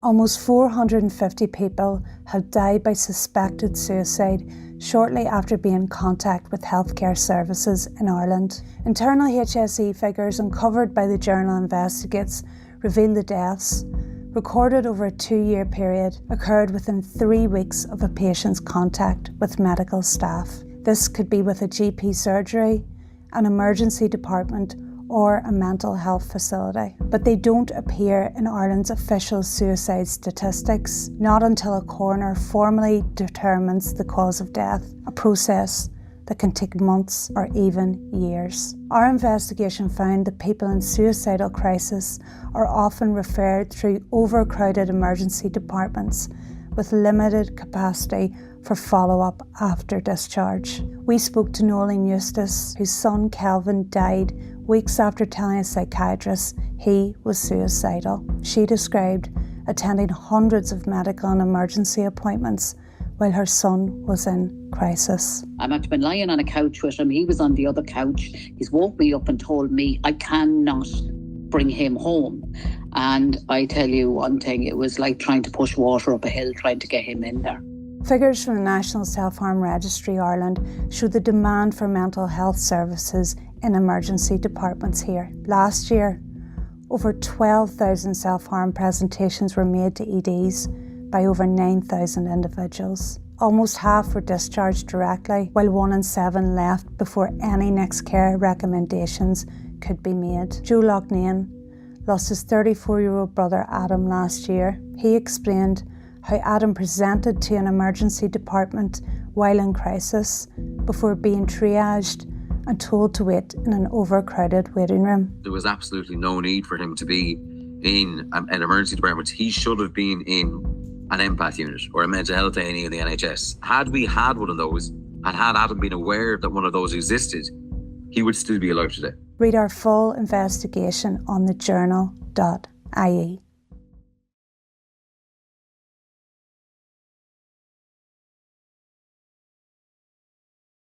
Almost 450 people have died by suspected suicide shortly after being in contact with healthcare services in Ireland. Internal HSE figures uncovered by the journal Investigates reveal the deaths, recorded over a 2-year period, occurred within 3 weeks of a patient's contact with medical staff. This could be with a GP surgery, an emergency department, or a mental health facility. But they don't appear in Ireland's official suicide statistics, not until a coroner formally determines the cause of death, a process that can take months or even years. Our investigation found that people in suicidal crisis are often referred through overcrowded emergency departments with limited capacity for follow-up after discharge. We spoke to Noeline Eustace, whose son Kelvin died weeks after telling a psychiatrist he was suicidal. She described attending hundreds of medical and emergency appointments while her son was in crisis. I've been lying on a couch with him. He was on the other couch. He's woke me up and told me I cannot bring him home. And I tell you one thing, it was like trying to push water up a hill, trying to get him in there. Figures from the National Self-Harm Registry Ireland show the demand for mental health services in emergency departments here. Last year, over 12,000 self-harm presentations were made to EDs by over 9,000 individuals. Almost half were discharged directly, while 1 in 7 left before any next care recommendations could be made. Joe Loughnane lost his 34-year-old brother Adam last year. He explained how Adam presented to an emergency department while in crisis before being triaged and told to wait in an overcrowded waiting room. There was absolutely no need for him to be in an emergency department. He should have been in an empath unit or a mental health A&E in the NHS. Had we had one of those, and had Adam been aware that one of those existed, he would still be alive today. Read our full investigation on the jrnl.ie.